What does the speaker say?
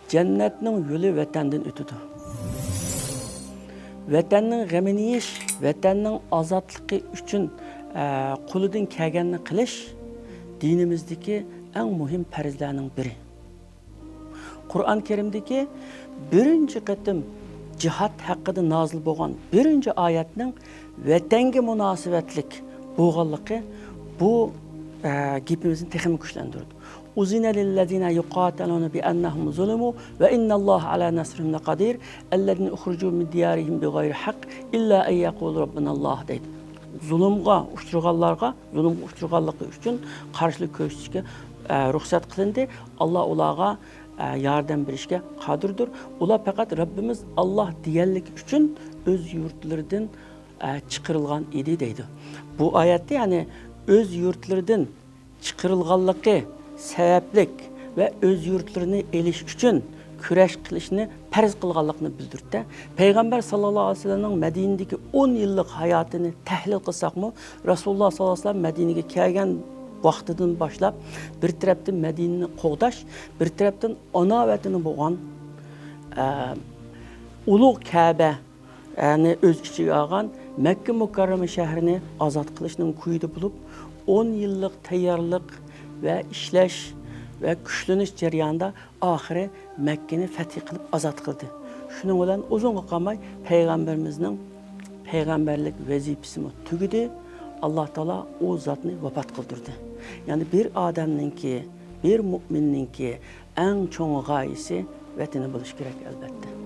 Cennetning yo'li vatandan o'tadi. Vatanning g'amini yeyish, vatanning ozodligi uchun qo'lidan kelganini qilish dinimizdagi eng muhim farzlarning biri. Qur'on Karimdagi birinchi qatim jihad haqida nozil bo'lgan birinchi oyatning vatanga munosabatlik bo'lganligi bu gapimizni texnik kuchlantirdi. Uzina lillazina yuqataluna bi annahum zulimu ve innallaha ala nasrihim laqadir ellezina ukhruju min diyarihim bighayri haqq illa an yaqulu rabbunallah deydi. Zulümga uçturganlığı üçün qarşılık ko'rsatishga ruxsat qilindi. Allah ularga yardım berishga qodirdir. Ular faqat Rabbimiz Allah deganlik uchun o'z yurtlaridan chiqarilgan edi deydi. Bu oyatda yani o'z yurtlaridan chiqarilganligi sebeplik ve öz yurtlarını eliş için küreş kılışını farz kılganlıkını bildirdi. Peygamber sallallahu aleyhi ve sellem'in Medine'deki 10 yıllık hayatını tahlil kılsak mı? Resulullah sallallahu aleyhi ve sellem Medine'ye gelgen vaktinden başlap bir taraftan Medine'ni qoğdaş, bir taraftan ana vatini boğan Ulu Kabe yani öz içine algan Mekke Mukarreme şehrini azat kılışının kuyudu bulup 10 yıllık tayyorlik ve işleş ve güçleniş jarayonida ahire Mekke'ni fethi kılıp azat kıldı. Şunun bilan uzun qalmay Peygamberimizin peygamberlik vazifesi tugidi. Allah Teala o zatını vefat kıldırdı. Yani bir adamninki, bir müminninki en çoğun gayesi vatini buluş gerek elbette.